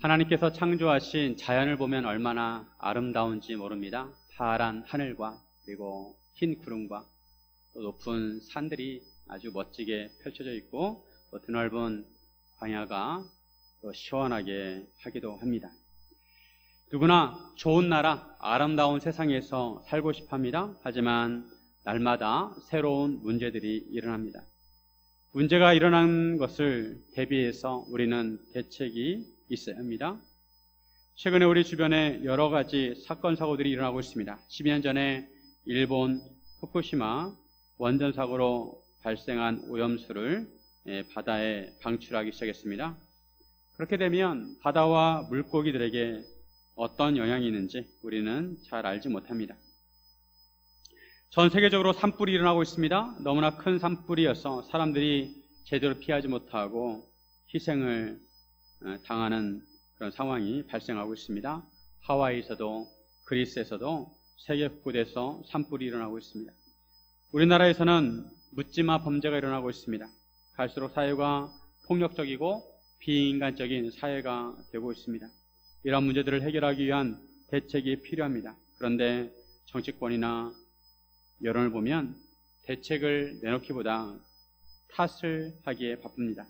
하나님께서 창조하신 자연을 보면 얼마나 아름다운지 모릅니다. 파란 하늘과 그리고 흰 구름과 또 높은 산들이 아주 멋지게 펼쳐져 있고 또 드넓은 광야가 또 시원하게 하기도 합니다. 누구나 좋은 나라, 아름다운 세상에서 살고 싶어 합니다. 하지만 날마다 새로운 문제들이 일어납니다. 문제가 일어난 것을 대비해서 우리는 대책이 있어야 합니다. 최근에 우리 주변에 여러 가지 사건, 사고들이 일어나고 있습니다. 12년 전에 일본 후쿠시마 원전 사고로 발생한 오염수를 바다에 방출하기 시작했습니다. 그렇게 되면 바다와 물고기들에게 어떤 영향이 있는지 우리는 잘 알지 못합니다. 전 세계적으로 산불이 일어나고 있습니다. 너무나 큰 산불이어서 사람들이 제대로 피하지 못하고 희생을 당하는 그런 상황이 발생하고 있습니다. 하와이에서도 그리스에서도 세계 곳곳에서 산불이 일어나고 있습니다. 우리나라에서는 묻지마 범죄가 일어나고 있습니다. 갈수록 사회가 폭력적이고 비인간적인 사회가 되고 있습니다. 이런 문제들을 해결하기 위한 대책이 필요합니다. 그런데 정치권이나 여론을 보면 대책을 내놓기보다 탓을 하기에 바쁩니다.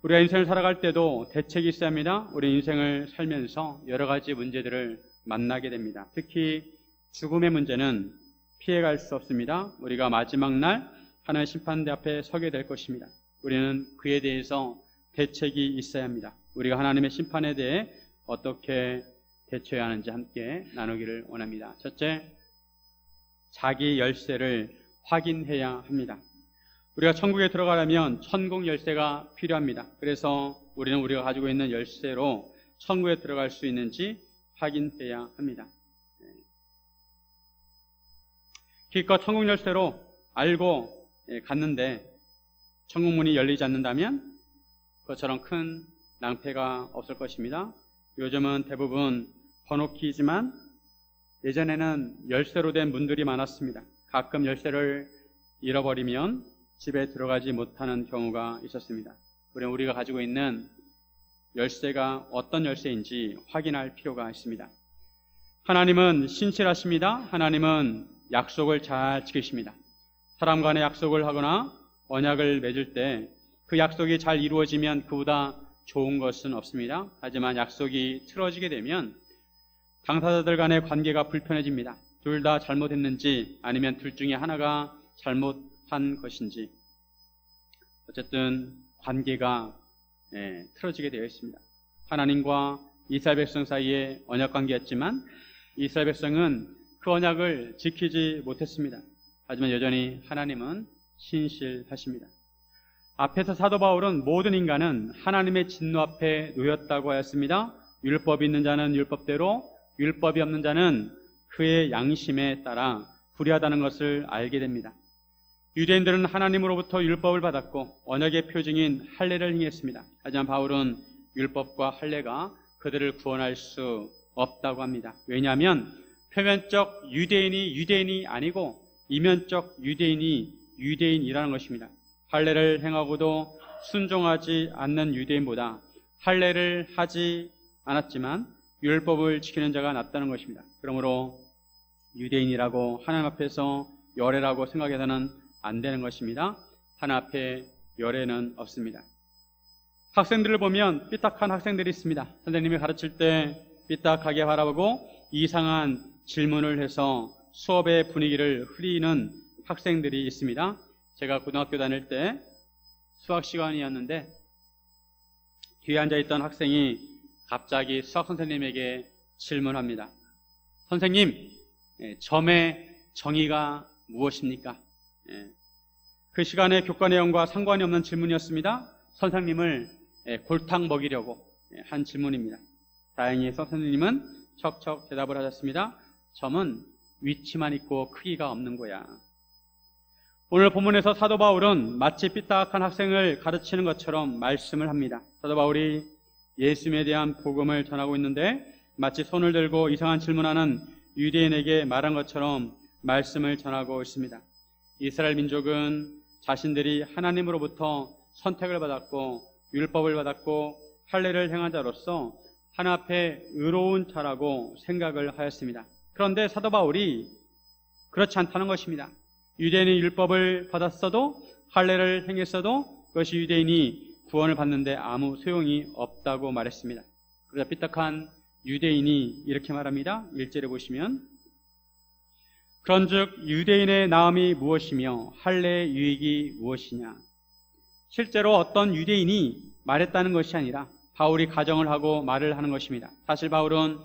우리가 인생을 살아갈 때도 대책이 있어야 합니다. 우리 인생을 살면서 여러 가지 문제들을 만나게 됩니다. 특히 죽음의 문제는 피해갈 수 없습니다. 우리가 마지막 날 하나님의 심판대 앞에 서게 될 것입니다. 우리는 그에 대해서 대책이 있어야 합니다. 우리가 하나님의 심판에 대해 어떻게 대처해야 하는지 함께 나누기를 원합니다. 첫째, 자기 열쇠를 확인해야 합니다. 우리가 천국에 들어가려면 천국 열쇠가 필요합니다. 그래서 우리는 우리가 가지고 있는 열쇠로 천국에 들어갈 수 있는지 확인해야 합니다. 기껏 천국 열쇠로 알고 갔는데 천국 문이 열리지 않는다면 그것처럼 큰 낭패가 없을 것입니다. 요즘은 대부분 번호키이지만 예전에는 열쇠로 된 문들이 많았습니다. 가끔 열쇠를 잃어버리면 집에 들어가지 못하는 경우가 있었습니다. 우리가 가지고 있는 열쇠가 어떤 열쇠인지 확인할 필요가 있습니다. 하나님은 신실하십니다. 하나님은 약속을 잘 지키십니다. 사람 간의 약속을 하거나 언약을 맺을 때 그 약속이 잘 이루어지면 그보다 좋은 것은 없습니다. 하지만 약속이 틀어지게 되면 당사자들 간의 관계가 불편해집니다. 둘 다 잘못했는지 아니면 둘 중에 하나가 잘못한 것인지 어쨌든 관계가 틀어지게 되어 있습니다. 하나님과 이스라엘 백성 사이에 언약 관계였지만 이스라엘 백성은 그 언약을 지키지 못했습니다. 하지만 여전히 하나님은 신실하십니다. 앞에서 사도 바울은 모든 인간은 하나님의 진노 앞에 놓였다고 하였습니다. 율법이 있는 자는 율법대로, 율법이 없는 자는 그의 양심에 따라 불의하다는 것을 알게 됩니다. 유대인들은 하나님으로부터 율법을 받았고 언약의 표징인 할례를 행했습니다. 하지만 바울은 율법과 할례가 그들을 구원할 수 없다고 합니다. 왜냐하면 표면적 유대인이 아니고 이면적 유대인이 유대인이라는 것입니다. 할례를 행하고도 순종하지 않는 유대인보다 할례를 하지 않았지만 율법을 지키는 자가 낫다는 것입니다. 그러므로 유대인이라고 하나님 앞에서 열애라고 생각해서는 안 되는 것입니다. 하나님 앞에 열애는 없습니다. 학생들을 보면 삐딱한 학생들이 있습니다. 선생님이 가르칠 때 삐딱하게 바라보고 이상한 질문을 해서 수업의 분위기를 흐리는 학생들이 있습니다. 제가 고등학교 다닐 때 수학 시간이었는데 뒤에 앉아있던 학생이 갑자기 수학 선생님에게 질문합니다. 선생님, 점의 정의가 무엇입니까? 그 시간에 교과 내용과 상관이 없는 질문이었습니다. 선생님을 골탕 먹이려고 한 질문입니다. 다행히 선생님은 척척 대답을 하셨습니다. 점은 위치만 있고 크기가 없는 거야. 오늘 본문에서 사도 바울은 마치 삐딱한 학생을 가르치는 것처럼 말씀을 합니다. 사도 바울이 예수님에 대한 복음을 전하고 있는데 마치 손을 들고 이상한 질문하는 유대인에게 말한 것처럼 말씀을 전하고 있습니다. 이스라엘 민족은 자신들이 하나님으로부터 선택을 받았고 율법을 받았고 할례를 행한 자로서 하나님 앞에 의로운 자라고 생각을 하였습니다. 그런데 사도 바울이 그렇지 않다는 것입니다. 유대인이 율법을 받았어도 할례를 행했어도 그것이 유대인이 구원을 받는데 아무 소용이 없다고 말했습니다. 그러자 삐딱한 유대인이 이렇게 말합니다. 1절에 보시면 그런즉 유대인의 나음이 무엇이며 할례의 유익이 무엇이냐. 실제로 어떤 유대인이 말했다는 것이 아니라 바울이 가정을 하고 말을 하는 것입니다. 사실 바울은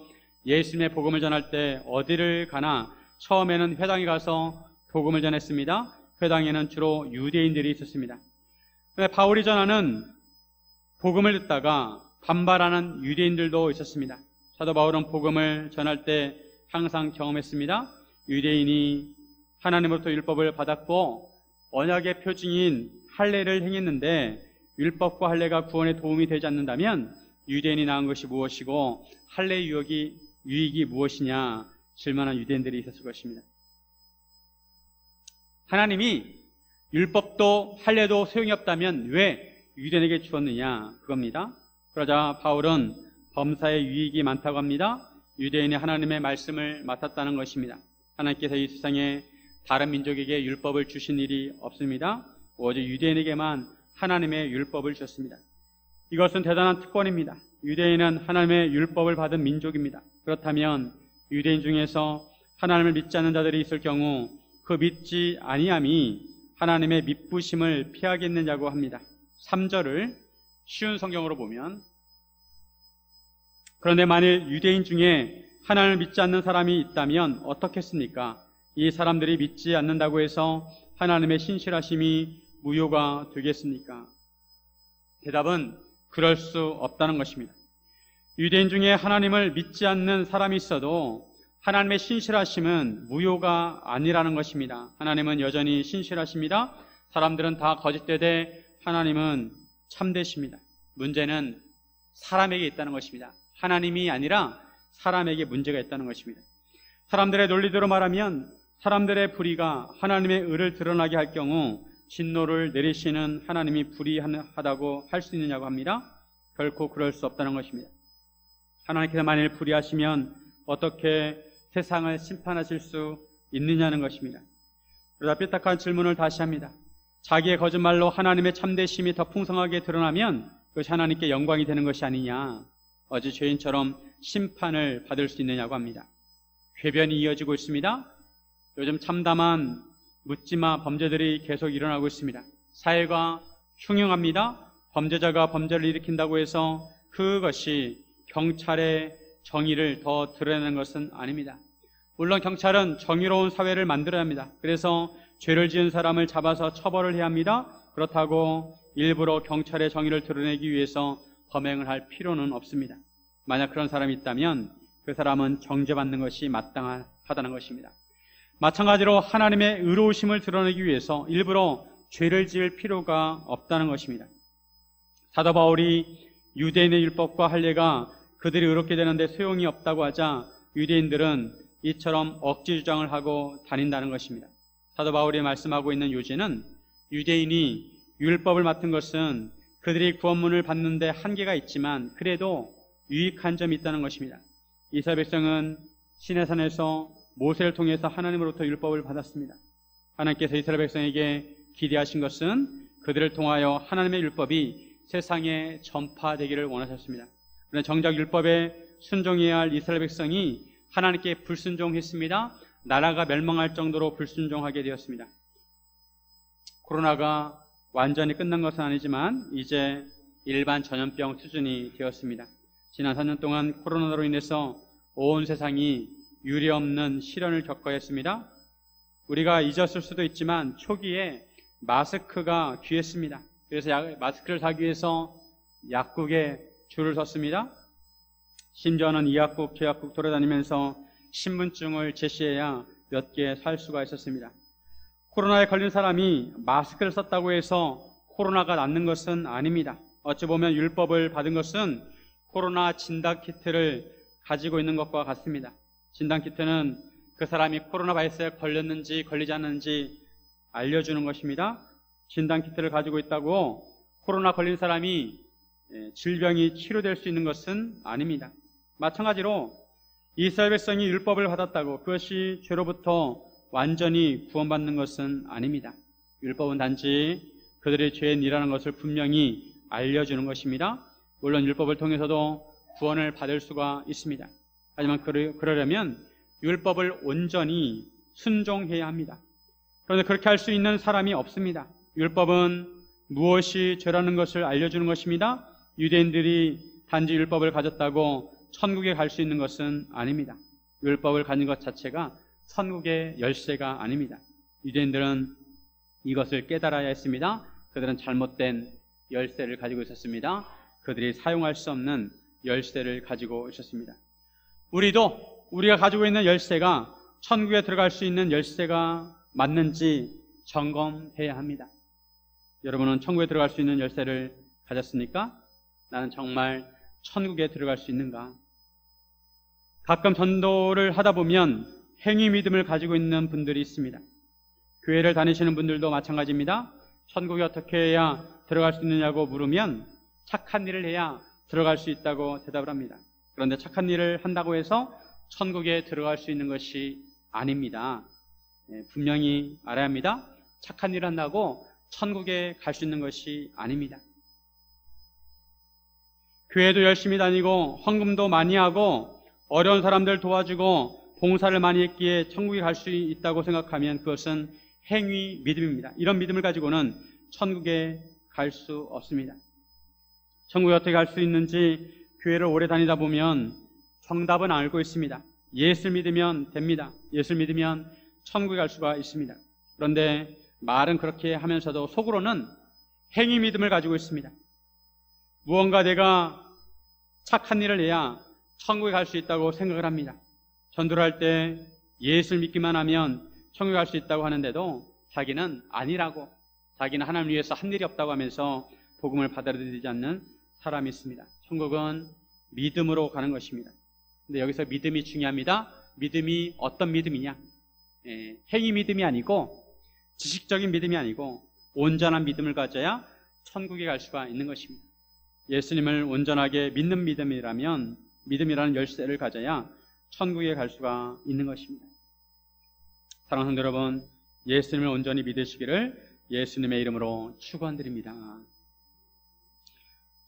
예수님의 복음을 전할 때 어디를 가나 처음에는 회당에 가서 복음을 전했습니다. 회당에는 주로 유대인들이 있었습니다. 그런데 바울이 전하는 복음을 듣다가 반발하는 유대인들도 있었습니다. 사도 바울은 복음을 전할 때 항상 경험했습니다. 유대인이 하나님으로부터 율법을 받았고 언약의 표징인 할례를 행했는데 율법과 할례가 구원에 도움이 되지 않는다면 유대인이 낳은 것이 무엇이고 할례의 유익이 무엇이냐 질문한 유대인들이 있었을 것입니다. 하나님이 율법도 할례도 소용이 없다면 왜 유대인에게 주었느냐 그겁니다. 그러자 바울은 범사에 유익이 많다고 합니다. 유대인이 하나님의 말씀을 맡았다는 것입니다. 하나님께서 이 세상에 다른 민족에게 율법을 주신 일이 없습니다. 오직 유대인에게만 하나님의 율법을 주셨습니다. 이것은 대단한 특권입니다. 유대인은 하나님의 율법을 받은 민족입니다. 그렇다면 유대인 중에서 하나님을 믿지 않는 자들이 있을 경우 그 믿지 아니함이 하나님의 미쁘심을 피하겠느냐고 합니다. 3절을 쉬운 성경으로 보면 그런데 만일 유대인 중에 하나님을 믿지 않는 사람이 있다면 어떻겠습니까? 이 사람들이 믿지 않는다고 해서 하나님의 신실하심이 무효가 되겠습니까? 대답은 그럴 수 없다는 것입니다. 유대인 중에 하나님을 믿지 않는 사람이 있어도 하나님의 신실하심은 무효가 아니라는 것입니다. 하나님은 여전히 신실하십니다. 사람들은 다 거짓되되 하나님은 참되십니다. 문제는 사람에게 있다는 것입니다. 하나님이 아니라 사람에게 문제가 있다는 것입니다. 사람들의 논리대로 말하면 사람들의 불의가 하나님의 의를 드러나게 할 경우 진노를 내리시는 하나님이 불의하다고 할 수 있느냐고 합니다. 결코 그럴 수 없다는 것입니다. 하나님께서 만일 불의하시면 어떻게 세상을 심판하실 수 있느냐는 것입니다. 그러다 삐딱한 질문을 다시 합니다. 자기의 거짓말로 하나님의 참되심이 더 풍성하게 드러나면 그것이 하나님께 영광이 되는 것이 아니냐. 어제 죄인처럼 심판을 받을 수 있느냐고 합니다. 궤변이 이어지고 있습니다. 요즘 참담한 묻지마 범죄들이 계속 일어나고 있습니다. 사회가 흉흉합니다. 범죄자가 범죄를 일으킨다고 해서 그것이 경찰의 정의를 더 드러내는 것은 아닙니다. 물론 경찰은 정의로운 사회를 만들어야 합니다. 그래서 죄를 지은 사람을 잡아서 처벌을 해야 합니다. 그렇다고 일부러 경찰의 정의를 드러내기 위해서 범행을 할 필요는 없습니다. 만약 그런 사람이 있다면 그 사람은 정죄받는 것이 마땅하다는 것입니다. 마찬가지로 하나님의 의로우심을 드러내기 위해서 일부러 죄를 지을 필요가 없다는 것입니다. 사도 바울이 유대인의 율법과 할례가 그들이 의롭게 되는데 소용이 없다고 하자 유대인들은 이처럼 억지 주장을 하고 다닌다는 것입니다. 사도 바울이 말씀하고 있는 요지는 유대인이 율법을 맡은 것은 그들이 구원문을 받는데 한계가 있지만 그래도 유익한 점이 있다는 것입니다. 이스라엘 백성은 시내산에서 모세를 통해서 하나님으로부터 율법을 받았습니다. 하나님께서 이스라엘 백성에게 기대하신 것은 그들을 통하여 하나님의 율법이 세상에 전파되기를 원하셨습니다. 그러나 정작 율법에 순종해야 할 이스라엘 백성이 하나님께 불순종했습니다. 나라가 멸망할 정도로 불순종하게 되었습니다. 코로나가 완전히 끝난 것은 아니지만 이제 일반 전염병 수준이 되었습니다. 지난 4년 동안 코로나로 인해서 온 세상이 유례없는 시련을 겪어야 했습니다. 우리가 잊었을 수도 있지만 초기에 마스크가 귀했습니다. 그래서 마스크를 사기 위해서 약국에 줄을 섰습니다. 심지어는 이 약국 저 약국 돌아다니면서 신분증을 제시해야 몇 개 살 수가 있었습니다. 코로나에 걸린 사람이 마스크를 썼다고 해서 코로나가 낫는 것은 아닙니다. 어찌 보면 율법을 받은 것은 코로나 진단키트를 가지고 있는 것과 같습니다. 진단키트는 그 사람이 코로나 바이러스에 걸렸는지 걸리지 않는지 알려주는 것입니다. 진단키트를 가지고 있다고 코로나 걸린 사람이 질병이 치료될 수 있는 것은 아닙니다. 마찬가지로 이스라엘 백성이 율법을 받았다고 그것이 죄로부터 완전히 구원받는 것은 아닙니다. 율법은 단지 그들의 죄인이라는 것을 분명히 알려주는 것입니다. 물론 율법을 통해서도 구원을 받을 수가 있습니다. 하지만 그러려면 율법을 온전히 순종해야 합니다. 그런데 그렇게 할 수 있는 사람이 없습니다. 율법은 무엇이 죄라는 것을 알려주는 것입니다. 유대인들이 단지 율법을 가졌다고 천국에 갈 수 있는 것은 아닙니다. 율법을 가진 것 자체가 천국의 열쇠가 아닙니다. 유대인들은 이것을 깨달아야 했습니다. 그들은 잘못된 열쇠를 가지고 있었습니다. 그들이 사용할 수 없는 열쇠를 가지고 있었습니다. 우리도 우리가 가지고 있는 열쇠가 천국에 들어갈 수 있는 열쇠가 맞는지 점검해야 합니다. 여러분은 천국에 들어갈 수 있는 열쇠를 가졌습니까? 나는 정말 천국에 들어갈 수 있는가? 가끔 전도를 하다 보면 행위 믿음을 가지고 있는 분들이 있습니다. 교회를 다니시는 분들도 마찬가지입니다. 천국에 어떻게 해야 들어갈 수 있느냐고 물으면 착한 일을 해야 들어갈 수 있다고 대답을 합니다. 그런데 착한 일을 한다고 해서 천국에 들어갈 수 있는 것이 아닙니다. 분명히 알아야 합니다. 착한 일을 한다고 천국에 갈 수 있는 것이 아닙니다. 교회도 열심히 다니고 헌금도 많이 하고 어려운 사람들 도와주고 봉사를 많이 했기에 천국에 갈 수 있다고 생각하면 그것은 행위 믿음입니다. 이런 믿음을 가지고는 천국에 갈 수 없습니다. 천국에 어떻게 갈 수 있는지 교회를 오래 다니다 보면 정답은 알고 있습니다. 예수를 믿으면 됩니다. 예수를 믿으면 천국에 갈 수가 있습니다. 그런데 말은 그렇게 하면서도 속으로는 행위 믿음을 가지고 있습니다. 무언가 내가 착한 일을 해야 천국에 갈 수 있다고 생각을 합니다. 전도를 할 때 예수를 믿기만 하면 천국에 갈 수 있다고 하는데도 자기는 아니라고, 자기는 하나님 위해서 한 일이 없다고 하면서 복음을 받아들이지 않는 사람이 있습니다. 천국은 믿음으로 가는 것입니다. 근데 여기서 믿음이 중요합니다. 믿음이 어떤 믿음이냐? 행위 믿음이 아니고 지식적인 믿음이 아니고 온전한 믿음을 가져야 천국에 갈 수가 있는 것입니다. 예수님을 온전하게 믿는 믿음이라면 믿음이라는 열쇠를 가져야 천국에 갈 수가 있는 것입니다. 사랑하는 성도 여러분, 예수님을 온전히 믿으시기를 예수님의 이름으로 축원드립니다.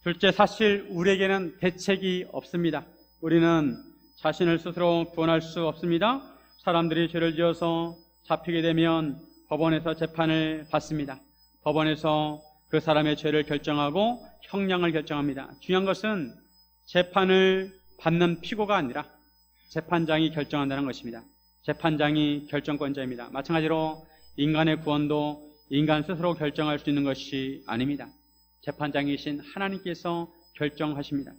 둘째, 사실 우리에게는 대책이 없습니다. 우리는 자신을 스스로 구원할 수 없습니다. 사람들이 죄를 지어서 잡히게 되면 법원에서 재판을 받습니다. 법원에서 그 사람의 죄를 결정하고 형량을 결정합니다. 중요한 것은 재판을 받는 피고가 아니라 재판장이 결정한다는 것입니다. 재판장이 결정권자입니다. 마찬가지로 인간의 구원도 인간 스스로 결정할 수 있는 것이 아닙니다. 재판장이신 하나님께서 결정하십니다.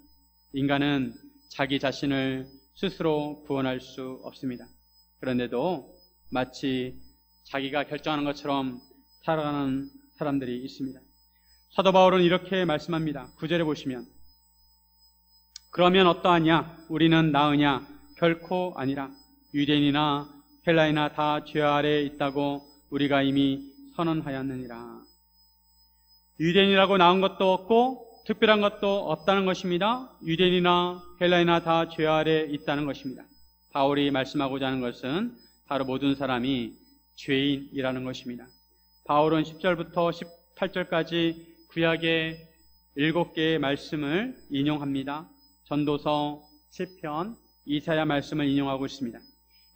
인간은 자기 자신을 스스로 구원할 수 없습니다. 그런데도 마치 자기가 결정하는 것처럼 살아가는 사람들이 있습니다. 사도 바울은 이렇게 말씀합니다. 9절에 보시면, 그러면 어떠하냐? 우리는 나으냐? 결코 아니라 유대인이나 헬라인이나 다 죄 아래에 있다고 우리가 이미 선언하였느니라. 유대인이라고 나은 것도 없고 특별한 것도 없다는 것입니다. 유대인이나 헬라인이나 다 죄 아래에 있다는 것입니다. 바울이 말씀하고자 하는 것은 바로 모든 사람이 죄인이라는 것입니다. 바울은 10절부터 18절까지 구약의 7개의 말씀을 인용합니다. 전도서, 시편, 이사야 말씀을 인용하고 있습니다.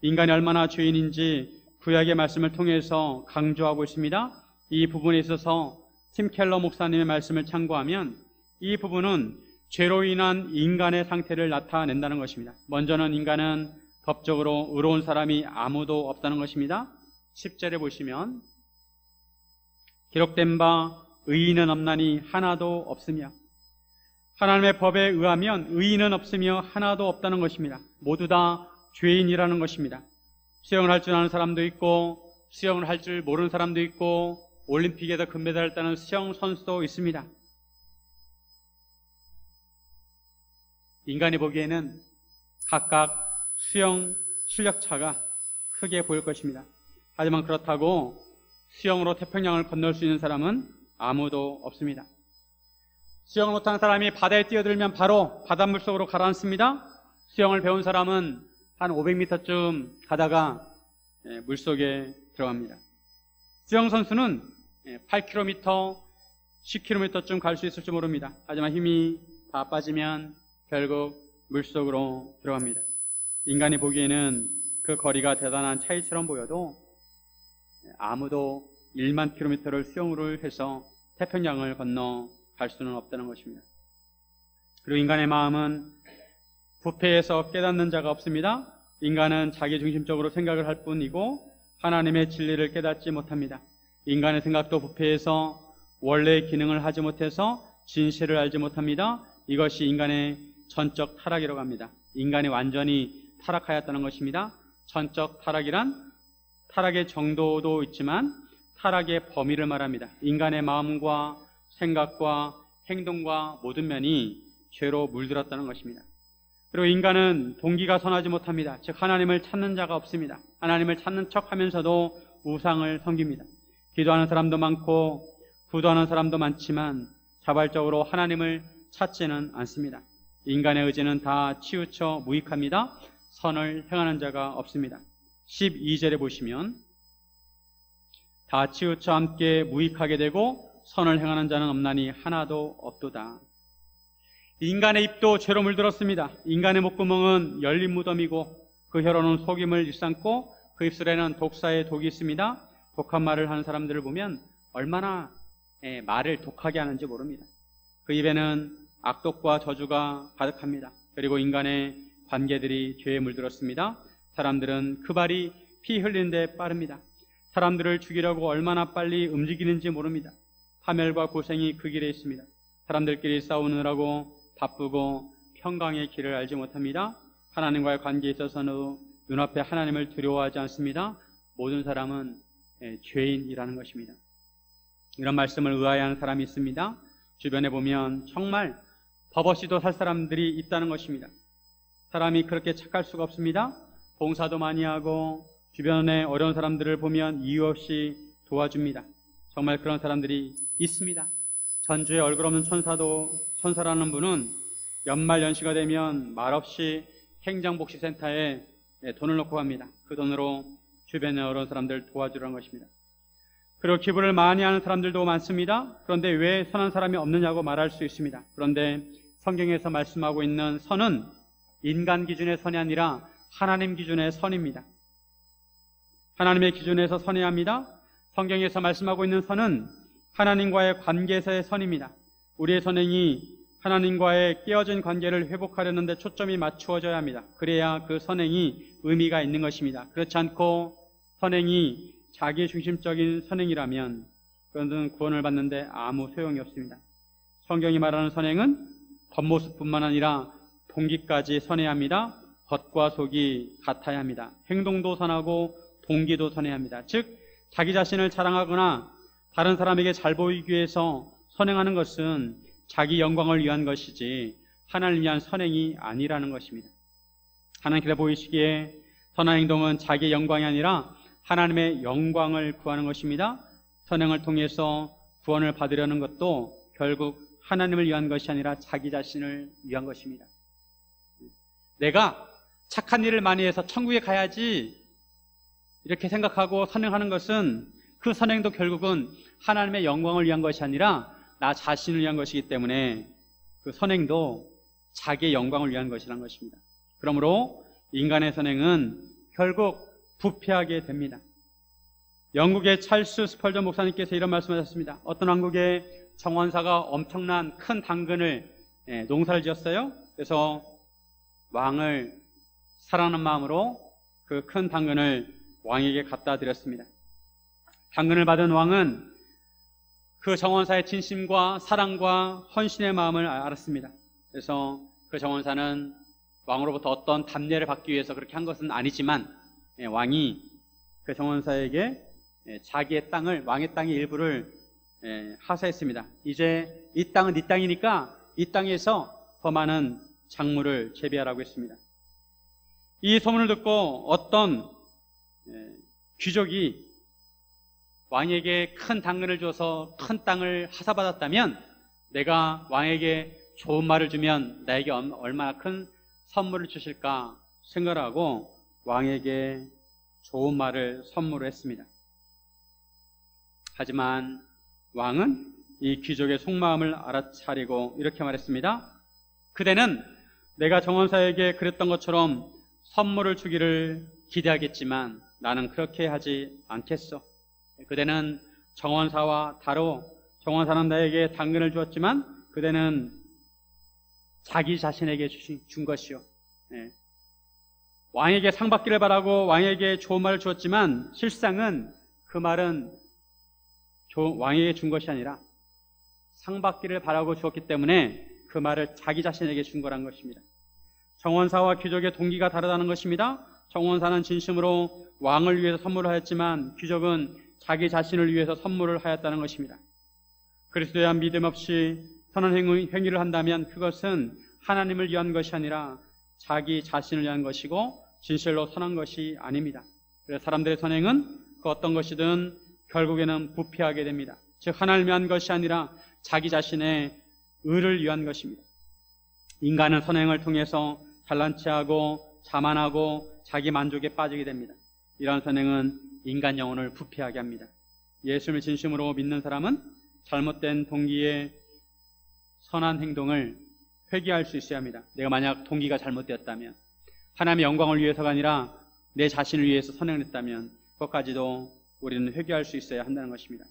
인간이 얼마나 죄인인지 구약의 말씀을 통해서 강조하고 있습니다. 이 부분에 있어서 팀 켈러 목사님의 말씀을 참고하면 이 부분은 죄로 인한 인간의 상태를 나타낸다는 것입니다. 먼저는 인간은 법적으로 의로운 사람이 아무도 없다는 것입니다. 10절에 보시면 기록된 바 의인은 없나니 하나도 없으며, 하나님의 법에 의하면 의인은 없으며 하나도 없다는 것입니다. 모두 다 죄인이라는 것입니다. 수영을 할 줄 아는 사람도 있고 수영을 할 줄 모르는 사람도 있고 올림픽에서 금메달을 따는 수영 선수도 있습니다. 인간이 보기에는 각각 수영 실력차가 크게 보일 것입니다. 하지만 그렇다고 수영으로 태평양을 건널 수 있는 사람은 아무도 없습니다. 수영을 못하는 사람이 바다에 뛰어들면 바로 바닷물 속으로 가라앉습니다. 수영을 배운 사람은 한 500m쯤 가다가 물속에 들어갑니다. 수영 선수는 8km, 10km쯤 갈 수 있을지 모릅니다. 하지만 힘이 다 빠지면 결국 물속으로 들어갑니다. 인간이 보기에는 그 거리가 대단한 차이처럼 보여도 아무도 1만 킬로미터를 수영을 해서 태평양을 건너 갈 수는 없다는 것입니다. 그리고 인간의 마음은 부패해서 깨닫는 자가 없습니다. 인간은 자기 중심적으로 생각을 할 뿐이고 하나님의 진리를 깨닫지 못합니다. 인간의 생각도 부패해서 원래의 기능을 하지 못해서 진실을 알지 못합니다. 이것이 인간의 전적 타락이라고 합니다. 인간이 완전히 타락하였다는 것입니다. 전적 타락이란 타락의 정도도 있지만 타락의 범위를 말합니다. 인간의 마음과 생각과 행동과 모든 면이 죄로 물들었다는 것입니다. 그리고 인간은 동기가 선하지 못합니다. 즉 하나님을 찾는 자가 없습니다. 하나님을 찾는 척하면서도 우상을 섬깁니다. 기도하는 사람도 많고 구도하는 사람도 많지만 자발적으로 하나님을 찾지는 않습니다. 인간의 의지는 다 치우쳐 무익합니다. 선을 행하는 자가 없습니다. 12절에 보시면 다 치우쳐 함께 무익하게 되고 선을 행하는 자는 없나니 하나도 없도다. 인간의 입도 죄로 물들었습니다. 인간의 목구멍은 열린 무덤이고 그 혀로는 속임을 일삼고 그 입술에는 독사의 독이 있습니다. 독한 말을 하는 사람들을 보면 얼마나 말을 독하게 하는지 모릅니다. 그 입에는 악독과 저주가 가득합니다. 그리고 인간의 관계들이 죄에 물들었습니다. 사람들은 그 발이 피 흘리는 데 빠릅니다. 사람들을 죽이려고 얼마나 빨리 움직이는지 모릅니다. 파멸과 고생이 그 길에 있습니다. 사람들끼리 싸우느라고 바쁘고 평강의 길을 알지 못합니다. 하나님과의 관계에 있어서는 눈앞에 하나님을 두려워하지 않습니다. 모든 사람은 죄인이라는 것입니다. 이런 말씀을 의아해하는 사람이 있습니다. 주변에 보면 정말 버버시도 살 사람들이 있다는 것입니다. 사람이 그렇게 착할 수가 없습니다. 봉사도 많이 하고 주변에 어려운 사람들을 보면 이유 없이 도와줍니다. 정말 그런 사람들이 있습니다. 전주에 얼굴 없는 천사라는 분은 연말연시가 되면 말없이 행정복지센터에 돈을 넣고 갑니다. 그 돈으로 주변의 어려운 사람들 도와주라는 것입니다. 그리고 기부를 많이 하는 사람들도 많습니다. 그런데 왜 선한 사람이 없느냐고 말할 수 있습니다. 그런데 성경에서 말씀하고 있는 선은 인간 기준의 선이 아니라 하나님 기준의 선입니다. 하나님의 기준에서 선해야 합니다. 성경에서 말씀하고 있는 선은 하나님과의 관계에서의 선입니다. 우리의 선행이 하나님과의 깨어진 관계를 회복하려는 데 초점이 맞추어져야 합니다. 그래야 그 선행이 의미가 있는 것입니다. 그렇지 않고 선행이 자기 중심적인 선행이라면 그것은 구원을 받는데 아무 소용이 없습니다. 성경이 말하는 선행은 겉모습뿐만 아니라 동기까지 선해야 합니다. 겉과 속이 같아야 합니다. 행동도 선하고 동기도 선해야 합니다. 즉 자기 자신을 자랑하거나 다른 사람에게 잘 보이기 위해서 선행하는 것은 자기 영광을 위한 것이지 하나님을 위한 선행이 아니라는 것입니다. 하나님께서 보이시기에 선한 행동은 자기의 영광이 아니라 하나님의 영광을 구하는 것입니다. 선행을 통해서 구원을 받으려는 것도 결국 하나님을 위한 것이 아니라 자기 자신을 위한 것입니다. 내가 착한 일을 많이 해서 천국에 가야지 이렇게 생각하고 선행하는 것은 그 선행도 결국은 하나님의 영광을 위한 것이 아니라 나 자신을 위한 것이기 때문에 그 선행도 자기의 영광을 위한 것이라는 것입니다. 그러므로 인간의 선행은 결국 부패하게 됩니다. 영국의 찰스 스펄전 목사님께서 이런 말씀하셨습니다. 어떤 왕국의 정원사가 엄청난 큰 당근을 농사를 지었어요. 그래서 왕을 사랑하는 마음으로 그 큰 당근을 왕에게 갖다 드렸습니다. 당근을 받은 왕은 그 정원사의 진심과 사랑과 헌신의 마음을 알았습니다. 그래서 그 정원사는 왕으로부터 어떤 답례를 받기 위해서 그렇게 한 것은 아니지만 왕이 그 정원사에게 자기의 땅을, 왕의 땅의 일부를 하사했습니다. 이제 이 땅은 네 땅이니까 이 땅에서 더 많은 작물을 재배하라고 했습니다. 이 소문을 듣고 어떤 귀족이 왕에게 큰 당근을 줘서 큰 땅을 하사받았다면 내가 왕에게 좋은 말을 주면 나에게 얼마나 큰 선물을 주실까 생각하고 왕에게 좋은 말을 선물을 했습니다. 하지만 왕은 이 귀족의 속마음을 알아차리고 이렇게 말했습니다. 그대는 내가 정원사에게 그랬던 것처럼 선물을 주기를 기대하겠지만 나는 그렇게 하지 않겠어. 그대는 정원사와 다로 정원사는 나에게 당근을 주었지만 그대는 자기 자신에게 준 것이요. 왕에게 상 받기를 바라고 왕에게 좋은 말을 주었지만 실상은 그 말은 왕에게 준 것이 아니라 상 받기를 바라고 주었기 때문에 그 말을 자기 자신에게 준 거란 것입니다. 정원사와 귀족의 동기가 다르다는 것입니다. 정원사는 진심으로 왕을 위해서 선물을 하였지만 귀족은 자기 자신을 위해서 선물을 하였다는 것입니다. 그리스도에 대한 믿음 없이 선한 행위를 한다면 그것은 하나님을 위한 것이 아니라 자기 자신을 위한 것이고 진실로 선한 것이 아닙니다. 그래서 사람들의 선행은 그 어떤 것이든 결국에는 부패하게 됩니다. 즉 하나님을 위한 것이 아니라 자기 자신의 의를 위한 것입니다. 인간은 선행을 통해서 잘난 체하고 자만하고 자기 만족에 빠지게 됩니다. 이러한 선행은 인간 영혼을 부패하게 합니다. 예수님을 진심으로 믿는 사람은 잘못된 동기의 선한 행동을 회개할 수 있어야 합니다. 내가 만약 동기가 잘못되었다면, 하나님의 영광을 위해서가 아니라 내 자신을 위해서 선행을 했다면 그것까지도 우리는 회개할 수 있어야 한다는 것입니다.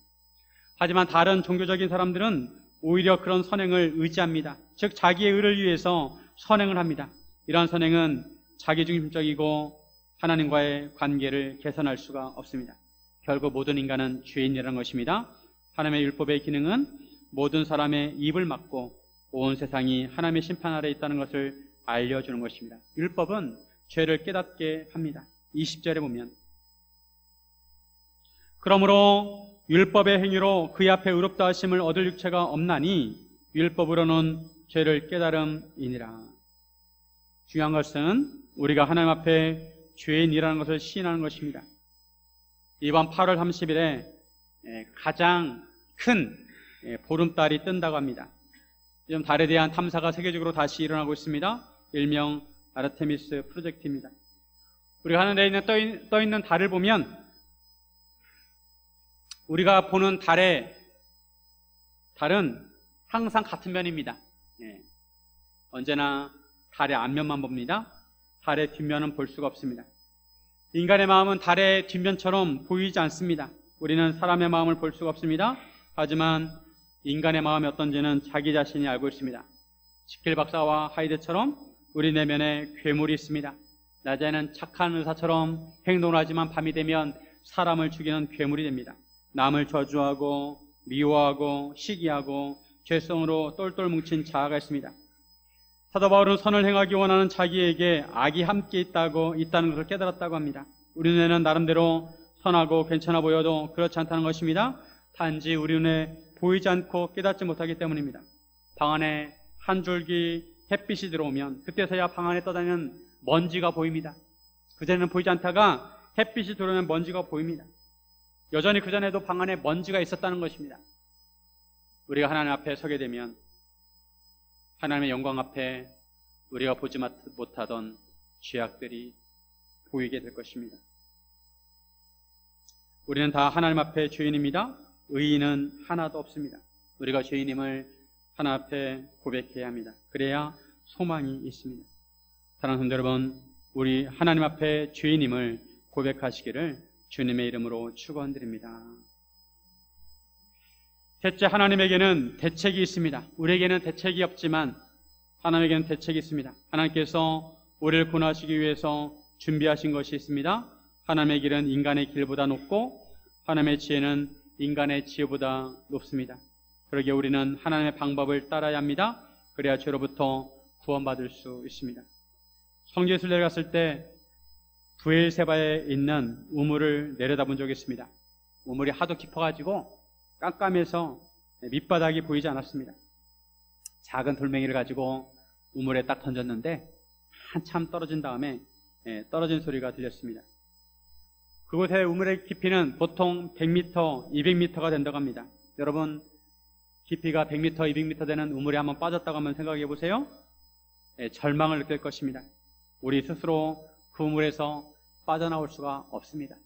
하지만 다른 종교적인 사람들은 오히려 그런 선행을 의지합니다. 즉 자기의 의를 위해서 선행을 합니다. 이러한 선행은 자기중심적이고 하나님과의 관계를 개선할 수가 없습니다. 결국 모든 인간은 죄인이라는 것입니다. 하나님의 율법의 기능은 모든 사람의 입을 막고 온 세상이 하나님의 심판 아래에 있다는 것을 알려주는 것입니다. 율법은 죄를 깨닫게 합니다. 20절에 보면 그러므로 율법의 행위로 그의 앞에 의롭다 하심을 얻을 육체가 없나니 율법으로는 죄를 깨달음이니라. 중요한 것은 우리가 하나님 앞에 죄인이라는 것을 시인하는 것입니다. 이번 8월 30일에 가장 큰 보름달이 뜬다고 합니다. 지금 달에 대한 탐사가 세계적으로 다시 일어나고 있습니다. 일명 아르테미스 프로젝트입니다. 우리가 하늘에 떠 있는 달을 보면 우리가 보는 달은 항상 같은 면입니다. 언제나 달의 앞면만 봅니다. 달의 뒷면은 볼 수가 없습니다. 인간의 마음은 달의 뒷면처럼 보이지 않습니다. 우리는 사람의 마음을 볼 수가 없습니다. 하지만 인간의 마음이 어떤지는 자기 자신이 알고 있습니다. 지킬 박사와 하이드처럼 우리 내면에 괴물이 있습니다. 낮에는 착한 의사처럼 행동을 하지만 밤이 되면 사람을 죽이는 괴물이 됩니다. 남을 저주하고 미워하고 시기하고 죄성으로 똘똘 뭉친 자아가 있습니다. 사도 바울은 선을 행하기 원하는 자기에게 악이 함께 있다는 것을 깨달았다고 합니다. 우리 눈에는 나름대로 선하고 괜찮아 보여도 그렇지 않다는 것입니다. 단지 우리 눈에 보이지 않고 깨닫지 못하기 때문입니다. 방 안에 한 줄기 햇빛이 들어오면 그때서야 방 안에 떠다니는 먼지가 보입니다. 그전에는 보이지 않다가 햇빛이 들어오면 먼지가 보입니다. 여전히 그전에도 방 안에 먼지가 있었다는 것입니다. 우리가 하나님 앞에 서게 되면 하나님의 영광 앞에 우리가 보지 못하던 죄악들이 보이게 될 것입니다. 우리는 다 하나님 앞에 죄인입니다. 의인은 하나도 없습니다. 우리가 죄인임을 하나님 앞에 고백해야 합니다. 그래야 소망이 있습니다. 사랑하는 성도 여러분, 우리 하나님 앞에 죄인임을 고백하시기를 주님의 이름으로 축원드립니다. 셋째, 하나님에게는 대책이 있습니다. 우리에게는 대책이 없지만 하나님에게는 대책이 있습니다. 하나님께서 우리를 구원하시기 위해서 준비하신 것이 있습니다. 하나님의 길은 인간의 길보다 높고 하나님의 지혜는 인간의 지혜보다 높습니다. 그러기에 우리는 하나님의 방법을 따라야 합니다. 그래야 죄로부터 구원받을 수 있습니다. 성지순례를 갔을 때 브엘세바에 있는 우물을 내려다본 적이 있습니다. 우물이 하도 깊어가지고 깜깜해서 밑바닥이 보이지 않았습니다. 작은 돌멩이를 가지고 우물에 딱 던졌는데 한참 떨어진 다음에 떨어진 소리가 들렸습니다. 그곳의 우물의 깊이는 보통 100m, 200m가 된다고 합니다. 여러분, 깊이가 100m, 200m 되는 우물에 한번 빠졌다고 한번 생각해 보세요. 절망을 느낄 것입니다. 우리 스스로 그 우물에서 빠져나올 수가 없습니다.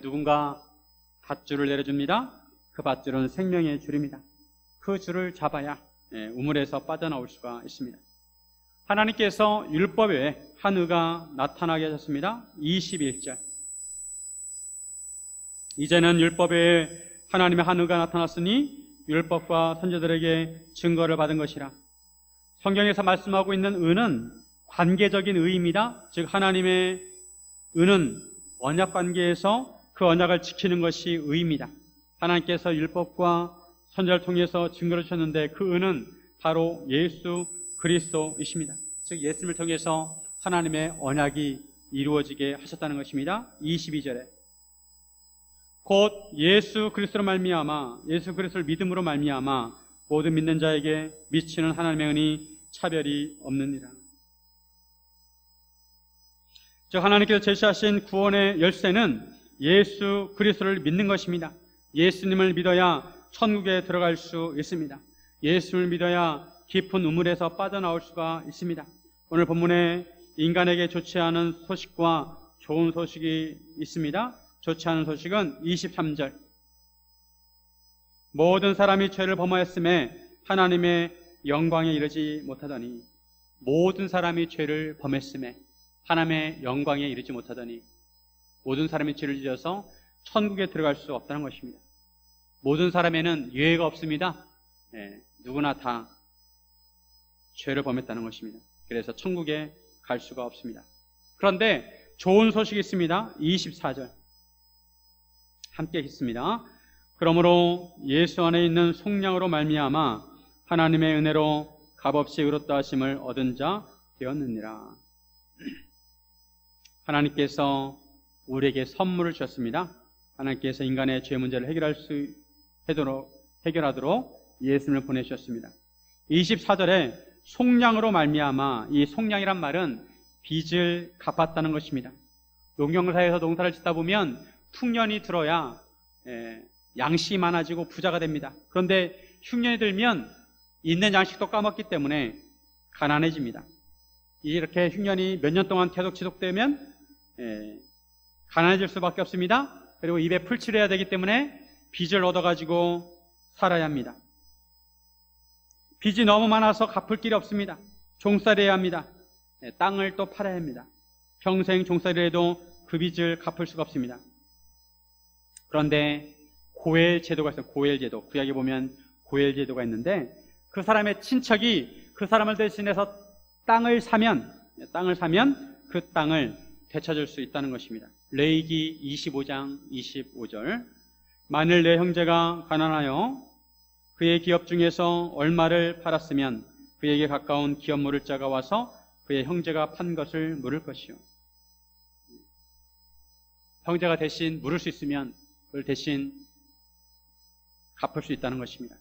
누군가 밧줄을 내려줍니다. 그 밧줄은 생명의 줄입니다. 그 줄을 잡아야 우물에서 빠져나올 수가 있습니다. 하나님께서 율법에 한 의가 나타나게 하셨습니다. 21절. 이제는 율법에 하나님의 한 의가 나타났으니 율법과 선지자들에게 증거를 받은 것이라. 성경에서 말씀하고 있는 의는 관계적인 의입니다. 즉 하나님의 의는 언약 관계에서 그 언약을 지키는 것이 의입니다. 하나님께서 율법과 선지자를 통해서 증거를 주셨는데 그 의는 바로 예수 그리스도이십니다. 즉 예수님을 통해서 하나님의 언약이 이루어지게 하셨다는 것입니다. 22절에 곧 예수 그리스도로 말미암아 예수 그리스도를 믿음으로 말미암아 모든 믿는 자에게 미치는 하나님의 은이 차별이 없느니라. 즉 하나님께서 제시하신 구원의 열쇠는 예수 그리스도를 믿는 것입니다. 예수님을 믿어야 천국에 들어갈 수 있습니다. 예수를 믿어야 깊은 우물에서 빠져나올 수가 있습니다. 오늘 본문에 인간에게 좋지 않은 소식과 좋은 소식이 있습니다. 좋지 않은 소식은 23절. 모든 사람이 죄를 범하였음에 하나님의 영광에 이르지 못하더니 모든 사람이 죄를 범했음에 하나님의 영광에 이르지 못하더니 모든 사람이 죄를 지어서 천국에 들어갈 수 없다는 것입니다. 모든 사람에는 예외가 없습니다. 누구나 다 죄를 범했다는 것입니다. 그래서 천국에 갈 수가 없습니다. 그런데 좋은 소식이 있습니다. 24절 함께 읽습니다. 그러므로 예수 안에 있는 속량으로 말미암아 하나님의 은혜로 값없이 의롭다 하심을 얻은 자 되었느니라. 하나님께서 우리에게 선물을 주셨습니다. 하나님께서 인간의 죄 문제를 해결하도록 예수님을 보내주셨습니다. 24절에 속량으로 말미암아, 이 속량이란 말은 빚을 갚았다는 것입니다. 농경사에서 농사를 짓다 보면 풍년이 들어야 양식이 많아지고 부자가 됩니다. 그런데 흉년이 들면 있는 양식도 까먹기 때문에 가난해집니다. 이렇게 흉년이 몇 년 동안 계속 지속되면 가난해질 수밖에 없습니다. 그리고 입에 풀칠해야 되기 때문에 빚을 얻어가지고 살아야 합니다. 빚이 너무 많아서 갚을 길이 없습니다. 종살이해야 합니다. 땅을 또 팔아야 합니다. 평생 종살이를 해도 그 빚을 갚을 수가 없습니다. 그런데 고엘제도가 있어요. 고엘제도. 구약에 보면 고엘제도가 있는데 그 사람의 친척이 그 사람을 대신해서 땅을 사면 그 땅을 되찾을 수 있다는 것입니다. 레위기 25장 25절. 만일 내 형제가 가난하여 그의 기업 중에서 얼마를 팔았으면 그에게 가까운 기업 물을 자가 와서 그의 형제가 판 것을 물을 것이요. 형제가 대신 물을 수 있으면 그걸 대신 갚을 수 있다는 것입니다.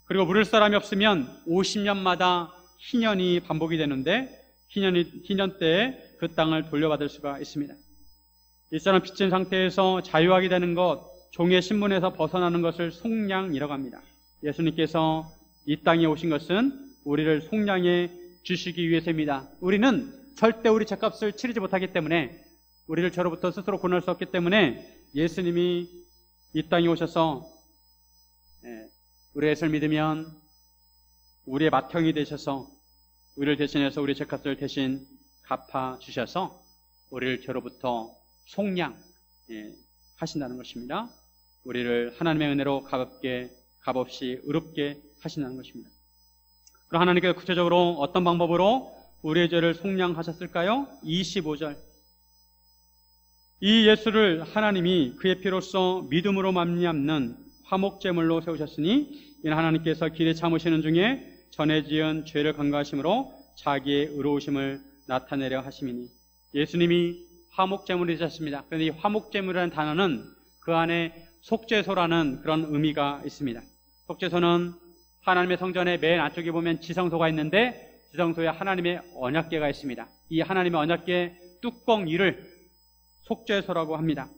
그리고 물을 사람이 없으면 50년마다 희년이 반복이 되는데 희년 때에 그 땅을 돌려받을 수가 있습니다. 일사람 빚진 상태에서 자유하게 되는 것, 종의 신분에서 벗어나는 것을 속량이라고 합니다. 예수님께서 이 땅에 오신 것은 우리를 속량해 주시기 위해서입니다. 우리는 절대 우리 죄값을 치르지 못하기 때문에 우리를 저로부터 스스로 구원할 수 없기 때문에 예수님이 이 땅에 오셔서 우리의 예수를 믿으면 우리의 맏형이 되셔서 우리를 대신해서 우리의 죄값을 대신 갚아주셔서 우리를 저로부터 속량 하신다는 것입니다. 우리를 하나님의 은혜로 값없이 의롭게 하신다는 것입니다. 그럼 하나님께서 구체적으로 어떤 방법으로 우리의 죄를 속량하셨을까요? 25절. 이 예수를 하나님이 그의 피로써 믿음으로 말미암는 화목제물로 세우셨으니 이는 하나님께서 길에 참으시는 중에 전에 지은 죄를 간과하심으로 자기의 의로우심을 나타내려 하심이니. 예수님이 화목제물이 되셨습니다. 그런데 이 화목제물이라는 단어는 그 안에 속죄소라는 그런 의미가 있습니다. 속죄소는 하나님의 성전의 맨 안쪽에 보면 지성소가 있는데 지성소에 하나님의 언약궤가 있습니다. 이 하나님의 언약궤 뚜껑 위를 속죄소라고 합니다.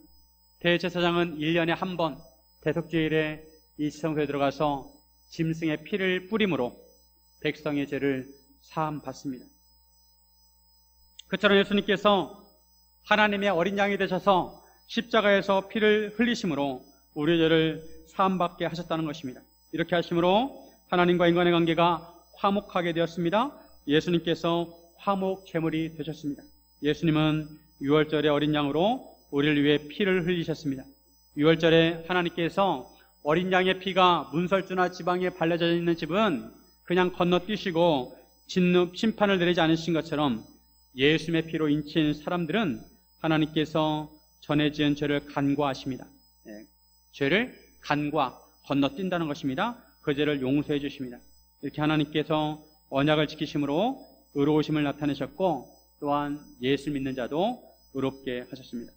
대제사장은 1년에 한 번 대속죄일에 이 지성소에 들어가서 짐승의 피를 뿌림으로 백성의 죄를 사함 받습니다. 그처럼 예수님께서 하나님의 어린 양이 되셔서 십자가에서 피를 흘리심으로 우리의 죄를 사함받게 하셨다는 것입니다. 이렇게 하심으로 하나님과 인간의 관계가 화목하게 되었습니다. 예수님께서 화목 제물이 되셨습니다. 예수님은 유월절의 어린 양으로 우리를 위해 피를 흘리셨습니다. 유월절에 하나님께서 어린 양의 피가 문설주나 지방에 발라져 있는 집은 그냥 건너뛰시고 심판을 내리지 않으신 것처럼 예수님의 피로 인친 사람들은 하나님께서 전에 지은 죄를 간과하십니다. 죄를 간과 건너뛴다는 것입니다. 그 죄를 용서해 주십니다. 이렇게 하나님께서 언약을 지키심으로 의로우심을 나타내셨고 또한 예수 믿는 자도 의롭게 하셨습니다.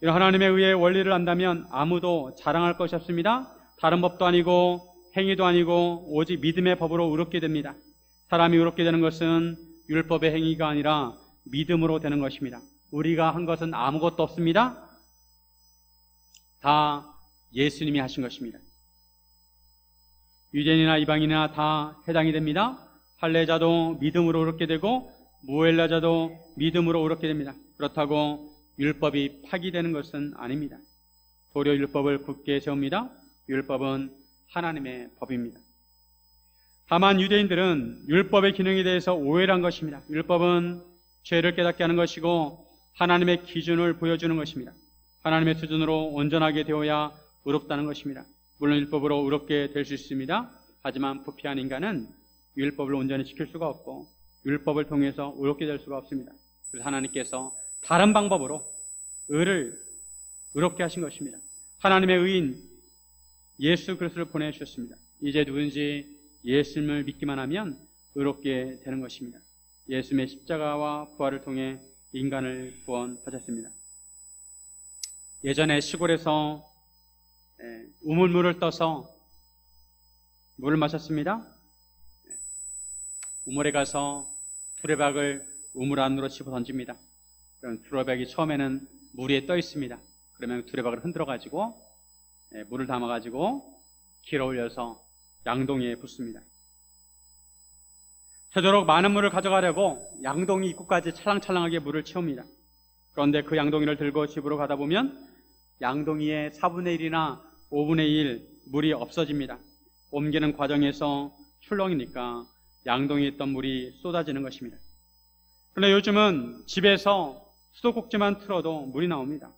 이런 하나님에 의해 원리를 안다면 아무도 자랑할 것이 없습니다. 다른 법도 아니고 행위도 아니고 오직 믿음의 법으로 의롭게 됩니다. 사람이 의롭게 되는 것은 율법의 행위가 아니라 믿음으로 되는 것입니다. 우리가 한 것은 아무것도 없습니다. 다 예수님이 하신 것입니다. 유대인이나 이방인이나 다 해당이 됩니다. 할례자도 믿음으로 의롭게 되고 무헬라자도 믿음으로 의롭게 됩니다. 그렇다고 율법이 파기되는 것은 아닙니다. 도리어 율법을 굳게 세웁니다. 율법은 하나님의 법입니다. 다만 유대인들은 율법의 기능에 대해서 오해를 한 것입니다. 율법은 죄를 깨닫게 하는 것이고 하나님의 기준을 보여주는 것입니다. 하나님의 수준으로 온전하게 되어야 의롭다는 것입니다. 물론 율법으로 의롭게 될 수 있습니다. 하지만 부패한 인간은 율법을 온전히 지킬 수가 없고 율법을 통해서 의롭게 될 수가 없습니다. 그래서 하나님께서 다른 방법으로 의를 의롭게 하신 것입니다. 하나님의 의인 예수 그리스도를 보내주셨습니다. 이제 누군지 예수님을 믿기만 하면 의롭게 되는 것입니다. 예수님의 십자가와 부활을 통해 인간을 구원하셨습니다. 예전에 시골에서 우물물을 떠서 물을 마셨습니다. 우물에 가서 두레박을 우물 안으로 집어 던집니다. 그럼 두레박이 처음에는 물 위에 떠 있습니다. 그러면 두레박을 흔들어가지고 물을 담아가지고 길어 올려서 양동이에 붓습니다. 되도록 많은 물을 가져가려고 양동이 입구까지 찰랑찰랑하게 물을 채웁니다. 그런데 그 양동이를 들고 집으로 가다 보면 양동이의 4분의 1이나 5분의 1 물이 없어집니다. 옮기는 과정에서 출렁이니까 양동이에 있던 물이 쏟아지는 것입니다. 그런데 요즘은 집에서 수도꼭지만 틀어도 물이 나옵니다.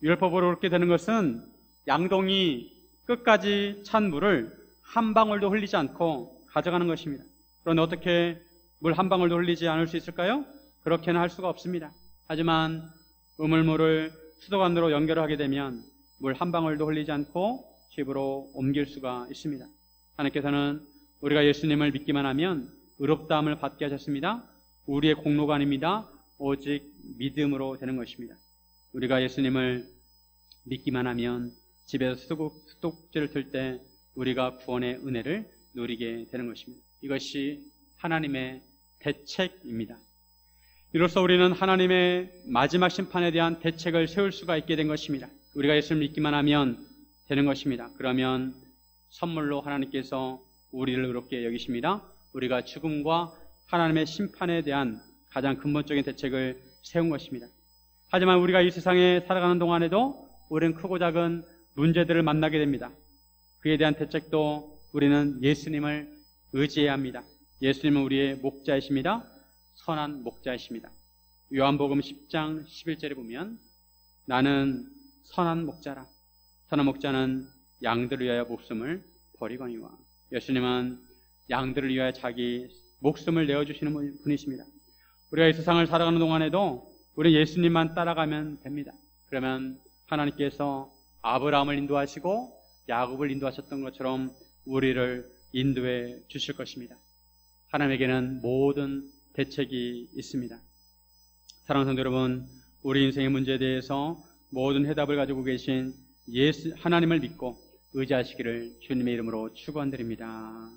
율법으로 그렇게 되는 것은 양동이 끝까지 찬 물을 한 방울도 흘리지 않고 가져가는 것입니다. 그런데 어떻게 물 한 방울도 흘리지 않을 수 있을까요? 그렇게는 할 수가 없습니다. 하지만 우물물을 수도관으로 연결을 하게 되면 물 한 방울도 흘리지 않고 집으로 옮길 수가 있습니다. 하나님께서는 우리가 예수님을 믿기만 하면 의롭다함을 받게 하셨습니다. 우리의 공로가 아닙니다. 오직 믿음으로 되는 것입니다. 우리가 예수님을 믿기만 하면 집에서 수도꼭지를 틀 때 우리가 구원의 은혜를 누리게 되는 것입니다. 이것이 하나님의 대책입니다. 이로써 우리는 하나님의 마지막 심판에 대한 대책을 세울 수가 있게 된 것입니다. 우리가 예수를 믿기만 하면 되는 것입니다. 그러면 선물로 하나님께서 우리를 의롭게 여기십니다. 우리가 죽음과 하나님의 심판에 대한 가장 근본적인 대책을 세운 것입니다. 하지만 우리가 이 세상에 살아가는 동안에도 우리는 크고 작은 문제들을 만나게 됩니다. 그에 대한 대책도 우리는 예수님을 의지해야 합니다. 예수님은 우리의 목자이십니다. 선한 목자이십니다. 요한복음 10장 11절에 보면 나는 선한 목자라. 선한 목자는 양들을 위하여 목숨을 버리거니와. 예수님은 양들을 위하여 자기 목숨을 내어주시는 분이십니다. 우리가 이 세상을 살아가는 동안에도 우리 예수님만 따라가면 됩니다. 그러면 하나님께서 아브라함을 인도하시고 야곱을 인도하셨던 것처럼 우리를 인도해 주실 것입니다. 하나님에게는 모든 대책이 있습니다. 사랑하는 성도 여러분, 우리 인생의 문제에 대해서 모든 해답을 가지고 계신 하나님을 믿고 의지하시기를 주님의 이름으로 축원드립니다.